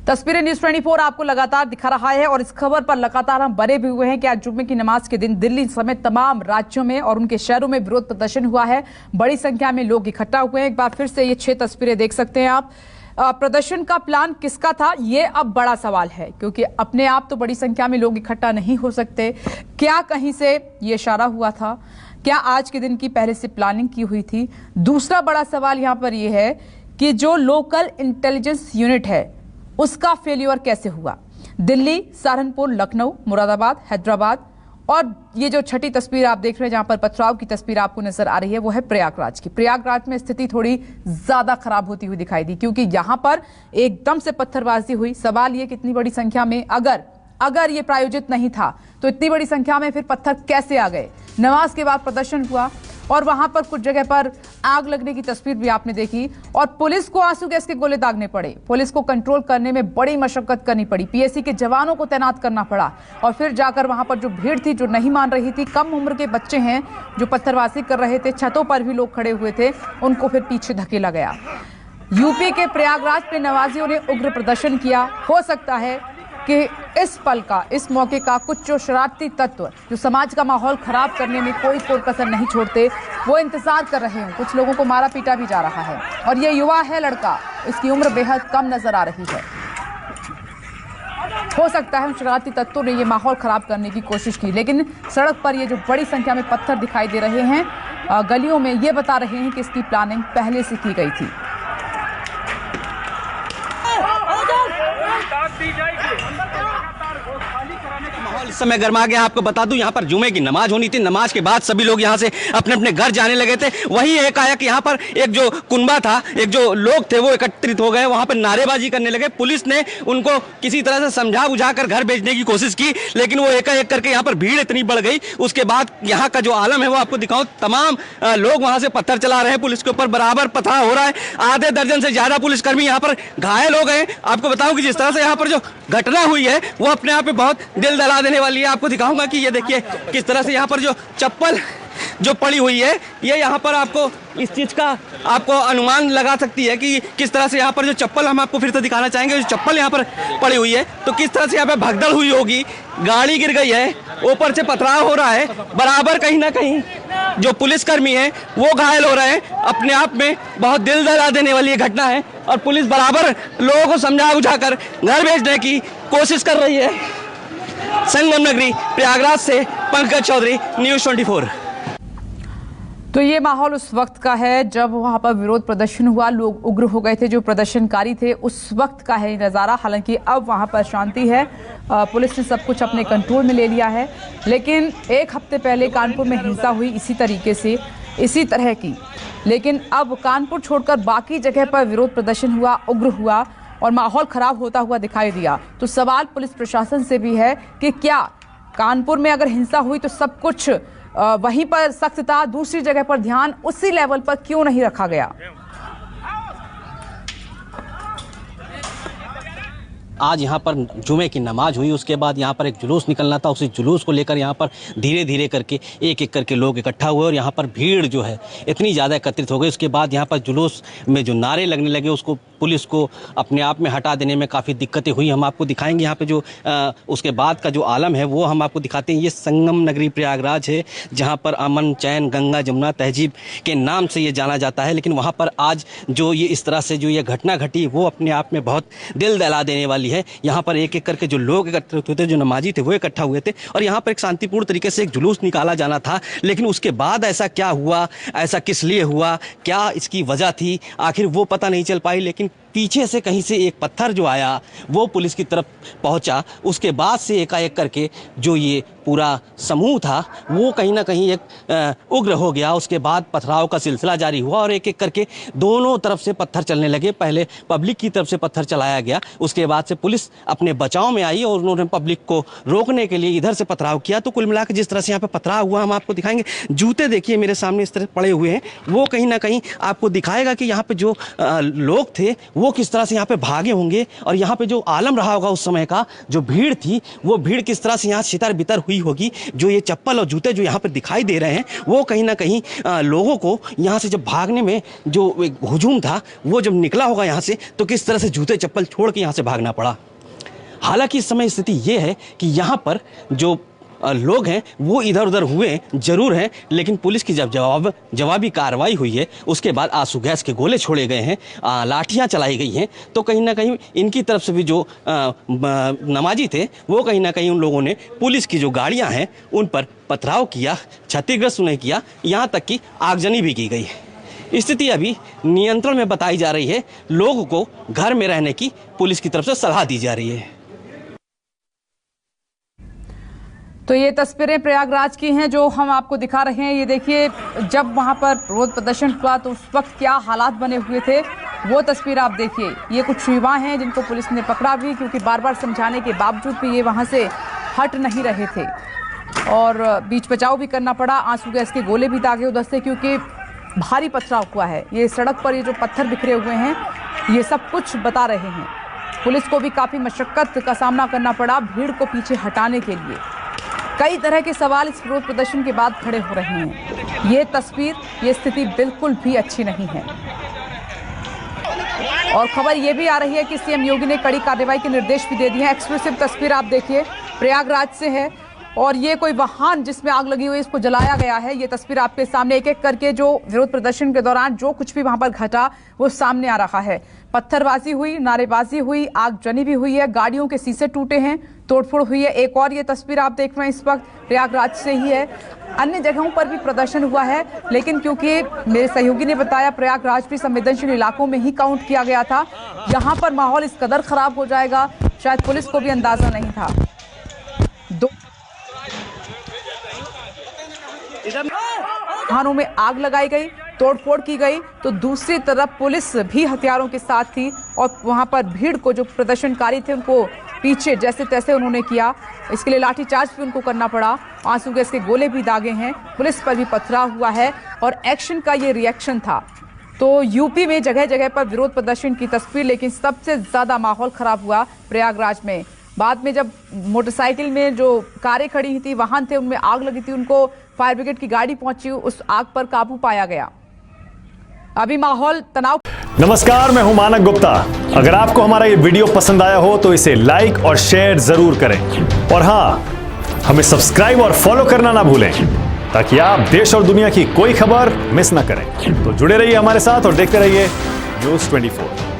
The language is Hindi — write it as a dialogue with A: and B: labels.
A: तस्वीरें न्यूज़ 24 आपको लगातार दिखा रहा है और इस खबर पर लगातार हम बने भी हुए हैं कि आज जुम्मे की नमाज के दिन दिल्ली समेत तमाम राज्यों में और उनके शहरों में विरोध प्रदर्शन हुआ है। बड़ी संख्या में लोग इकट्ठा हुए हैं। एक बार फिर से ये 6 तस्वीरें देख सकते हैं आप। प्रदर्शन का प्लान किसका था, ये अब बड़ा सवाल है, क्योंकि अपने आप तो बड़ी संख्या में लोग इकट्ठा नहीं हो सकते। क्या कहीं से ये इशारा हुआ था? क्या आज के दिन की पहले से प्लानिंग की हुई थी? दूसरा बड़ा सवाल यहाँ पर यह है कि जो लोकल इंटेलिजेंस यूनिट है उसका फेल्यूर कैसे हुआ? दिल्ली, सहारनपुर, लखनऊ, मुरादाबाद, हैदराबाद और ये जो छठी तस्वीर आप देख रहे हैं जहां पर पथराव की तस्वीर आपको नजर आ रही है वो है प्रयागराज की। प्रयागराज में स्थिति थोड़ी ज्यादा खराब होती हुई दिखाई दी, क्योंकि यहां पर एकदम से पत्थरबाजी हुई। सवाल ये कितनी बड़ी संख्या में, अगर ये प्रायोजित नहीं था तो इतनी बड़ी संख्या में फिर पत्थर कैसे आ गए? नमाज के बाद प्रदर्शन हुआ और वहां पर कुछ जगह पर आग लगने की तस्वीर भी आपने देखी और पुलिस को आंसू गैस के गोले दागने पड़े। पुलिस को कंट्रोल करने में बड़ी मशक्कत करनी पड़ी, पीएसी के जवानों को तैनात करना पड़ा और फिर जाकर वहां पर जो भीड़ थी, जो नहीं मान रही थी, कम उम्र के बच्चे हैं जो पत्थरबाजी कर रहे थे, छतों पर भी लोग खड़े हुए थे, उनको फिर पीछे धकेला गया। यूपी के प्रयागराज में नमाजियों ने उग्र प्रदर्शन किया। हो सकता है कि इस पल का, इस मौके का कुछ जो शरारती तत्व जो समाज का माहौल खराब करने में कोई कसर नहीं छोड़ते, वो इंतजार कर रहे हैं। कुछ लोगों को मारा पीटा भी जा रहा है और ये युवा है लड़का, इसकी उम्र बेहद कम नजर आ रही है। हो सकता है उन शरारती तत्वों ने ये माहौल खराब करने की कोशिश की, लेकिन सड़क पर ये जो बड़ी संख्या में पत्थर दिखाई दे रहे हैं गलियों में, ये बता रहे हैं कि इसकी प्लानिंग पहले से की गई थी।
B: माहौल इस समय गर्मा गया। आपको बता दूं यहाँ पर जुमे की नमाज होनी थी। नमाज के बाद सभी लोग यहाँ से अपने अपने घर जाने लगे थे। वहीं एकाएक यहाँ पर एक जो कुनबा था, एक जो लोग थे वो एकत्रित हो गए, वहां पर नारेबाजी करने लगे। पुलिस ने उनको किसी तरह से समझा बुझा कर घर भेजने की कोशिश की, लेकिन वो एकाएक करके यहाँ पर भीड़ इतनी बढ़ गई। उसके बाद यहाँ का जो आलम है वो आपको दिखाऊं, तमाम लोग वहां से पत्थर चला रहे हैं, पुलिस के ऊपर बराबर पथराव हो रहा है। आधे दर्जन से ज्यादा पुलिसकर्मी यहाँ पर घायल हो गए। आपको बताऊं कि जिस तरह से यहाँ पर जो घटना हुई है वो अपने आप में बहुत दिल दहला देने वाली है। आपको दिखाऊंगा कि ये देखिए किस तरह से यहाँ पर जो चप्पल जो पड़ी हुई है, ये यहाँ पर आपको इस चीज का आपको अनुमान लगा सकती है कि किस तरह से यहाँ पर जो चप्पल, हम आपको फिर से दिखाना चाहेंगे, जो चप्पल यहाँ पर पड़ी हुई है तो किस तरह से यहाँ पे भगदड़ हुई होगी। गाड़ी गिर गई है, ऊपर से पथराव हो रहा है, बराबर कहीं ना कहीं जो पुलिसकर्मी है वो घायल हो रहे हैं। अपने आप में बहुत दिल दहला देने वाली ये घटना है और पुलिस बराबर लोगों को समझा बुझाकर घर भेजने की कोशिश कर रही है। संगम नगरी प्रयागराज से पंकज चौधरी, न्यूज़ 24।
A: तो ये माहौल उस वक्त का है जब वहां पर विरोध प्रदर्शन हुआ, लोग उग्र हो गए थे, जो प्रदर्शनकारी थे, उस वक्त का है नज़ारा। हालांकि अब वहां पर शांति है, पुलिस ने सब कुछ अपने कंट्रोल में ले लिया है। लेकिन एक हफ्ते पहले कानपुर में हिंसा हुई इसी तरीके से, इसी तरह की, लेकिन अब कानपुर छोड़कर बाकी जगह पर विरोध प्रदर्शन हुआ, उग्र हुआ और माहौल खराब होता हुआ दिखाई दिया। तो सवाल पुलिस प्रशासन से भी है कि क्या कानपुर में अगर हिंसा हुई तो सब कुछ वहीं पर सख्त था, दूसरी जगह पर ध्यान उसी लेवल पर क्यों नहीं रखा गया?
B: आज यहाँ पर जुमे की नमाज हुई, उसके बाद यहाँ पर एक जुलूस निकलना था। उसी जुलूस को लेकर यहाँ पर धीरे धीरे करके एक एक करके लोग इकट्ठा हुए और यहाँ पर भीड़ जो है इतनी ज़्यादा एकत्रित हो गई। उसके बाद यहाँ पर जुलूस में जो नारे लगने लगे उसको पुलिस को अपने आप में हटा देने में काफ़ी दिक्कतें हुई। हम आपको दिखाएंगे यहाँ पे जो उसके बाद का जो आलम है वो हम आपको दिखाते हैं। ये संगम नगरी प्रयागराज है, जहाँ पर अमन, चैन, गंगा, जमुना, तहजीब के नाम से ये जाना जाता है। लेकिन वहाँ पर आज जो ये इस तरह से जो ये घटना घटी वो अपने आप में बहुत दिल दहला देने वाली है। यहाँ पर एक एक करके जो लोग एकत्रित हुए थे, जो नमाजी थे वो इकट्ठा हुए थे और यहाँ पर एक शांतिपूर्ण तरीके से एक जुलूस निकाला जाना था। लेकिन उसके बाद ऐसा क्या हुआ, ऐसा किस लिए हुआ, क्या इसकी वजह थी, आखिर वो पता नहीं चल पाई। लेकिन पीछे से कहीं से एक पत्थर जो आया वो पुलिस की तरफ पहुंचा। उसके बाद से एकाएक करके जो ये पूरा समूह था वो कहीं ना कहीं एक उग्र हो गया। उसके बाद पथराव का सिलसिला जारी हुआ और एक एक करके दोनों तरफ से पत्थर चलने लगे। पहले पब्लिक की तरफ से पत्थर चलाया गया, उसके बाद से पुलिस अपने बचाव में आई और उन्होंने पब्लिक को रोकने के लिए इधर से पथराव किया। तो कुल मिलाकर जिस तरह से यहाँ पे पथराव हुआ हम आपको दिखाएंगे। जूते देखिए मेरे सामने इस तरह पड़े हुए हैं, वो कहीं ना कहीं आपको दिखाएगा कि यहाँ पे जो लोग थे वो वो किस तरह से यहाँ पे भागे होंगे और यहाँ पे जो आलम रहा होगा उस समय का, जो भीड़ थी वो भीड़ किस तरह से यहाँ छितर बितर हुई होगी। जो ये चप्पल और जूते जो यहाँ पे दिखाई दे रहे हैं वो कहीं ना कहीं लोगों को यहाँ से जब भागने में जो एक हुजूम था वो जब निकला होगा यहाँ से, तो किस तरह से जूते चप्पल छोड़ के यहाँ से भागना पड़ा। हालांकि इस समय स्थिति ये है कि यहाँ पर जो लोग हैं वो इधर उधर हुए जरूर हैं, लेकिन पुलिस की जब जवाबी कार्रवाई हुई है उसके बाद आंसू गैस के गोले छोड़े गए हैं, लाठियां चलाई गई हैं, तो कहीं ना कहीं इनकी तरफ से भी जो नमाजी थे वो कहीं ना कहीं उन लोगों ने पुलिस की जो गाड़ियां हैं उन पर पथराव किया, क्षतिग्रस्त उन्हें किया, यहाँ तक कि आगजनी भी की गई। स्थिति अभी नियंत्रण में बताई जा रही है। लोगों को घर में रहने की पुलिस की तरफ से सलाह दी जा रही है।
A: तो ये तस्वीरें प्रयागराज की हैं जो हम आपको दिखा रहे हैं। ये देखिए, जब वहां पर विरोध प्रदर्शन हुआ तो उस वक्त क्या हालात बने हुए थे वो तस्वीर आप देखिए। ये कुछ युवा हैं जिनको पुलिस ने पकड़ा भी, क्योंकि बार बार समझाने के बावजूद भी ये वहां से हट नहीं रहे थे और बीच बचाव भी करना पड़ा। आंसू गैस के गोले भी दागे उधर से, क्योंकि भारी पथराव हुआ है। ये सड़क पर ये जो पत्थर बिखरे हुए हैं ये सब कुछ बता रहे हैं। पुलिस को भी काफ़ी मशक्कत का सामना करना पड़ा भीड़ को पीछे हटाने के लिए। कई तरह के सवाल इस विरोध प्रदर्शन के बाद खड़े हो रहे हैं। ये तस्वीर, ये स्थिति बिल्कुल भी अच्छी नहीं है। और खबर ये भी आ रही है कि सीएम योगी ने कड़ी कार्रवाई के निर्देश भी दे दिए हैं। एक्सक्लूसिव तस्वीर आप देखिए, प्रयागराज से है और ये कोई वाहन जिसमें आग लगी हुई है इसको जलाया गया है। ये तस्वीर आपके सामने एक एक करके जो विरोध प्रदर्शन के दौरान जो कुछ भी वहां पर घटा वो सामने आ रहा है। पत्थरबाजी हुई, नारेबाजी हुई, आगजनी भी हुई है, गाड़ियों के शीशे टूटे हैं, तोड़फोड़ हुई है। एक और ये तस्वीर आप देख रहे हैं इस वक्त प्रयागराज से ही है। अन्य जगहों पर भी प्रदर्शन हुआ है, लेकिन क्योंकि मेरे सहयोगी ने बताया प्रयागराज भी संवेदनशील इलाकों में ही काउंट किया गया था, यहाँ पर माहौल इस कदर खराब हो जाएगा शायद पुलिस को भी अंदाजा नहीं था। वाहनों में आग लगाई गई, तोड़फोड़ की गई, तो दूसरी तरफ पुलिस भी हथियारों के साथ थी और वहां पर भीड़ को, जो प्रदर्शनकारी थे उनको पीछे जैसे तैसे उन्होंने किया। इसके लिए लाठीचार्ज भी उनको करना पड़ा, आंसू गैस के गोले भी दागे हैं, पुलिस पर भी पथराव हुआ है और एक्शन का ये रिएक्शन था। तो यूपी में जगह जगह पर विरोध प्रदर्शन की तस्वीर, लेकिन सबसे ज्यादा माहौल खराब हुआ प्रयागराज में। बाद में जब मोटरसाइकिल में जो कारें खड़ी थी, वाहन थे, उनमें आग लगी थी, उनको फायर ब्रिगेड की गाड़ी पहुंची, उस आग पर काबू पाया गया। अभी माहौल तनाव।
C: नमस्कार, मैं हूं मानक गुप्ता। अगर आपको हमारा ये वीडियो पसंद आया हो तो इसे लाइक और शेयर जरूर करें और हाँ, हमें सब्सक्राइब और फॉलो करना ना भूलें ताकि आप देश और दुनिया की कोई खबर मिस ना करें। तो जुड़े रहिए हमारे साथ और देखते रहिए News 24।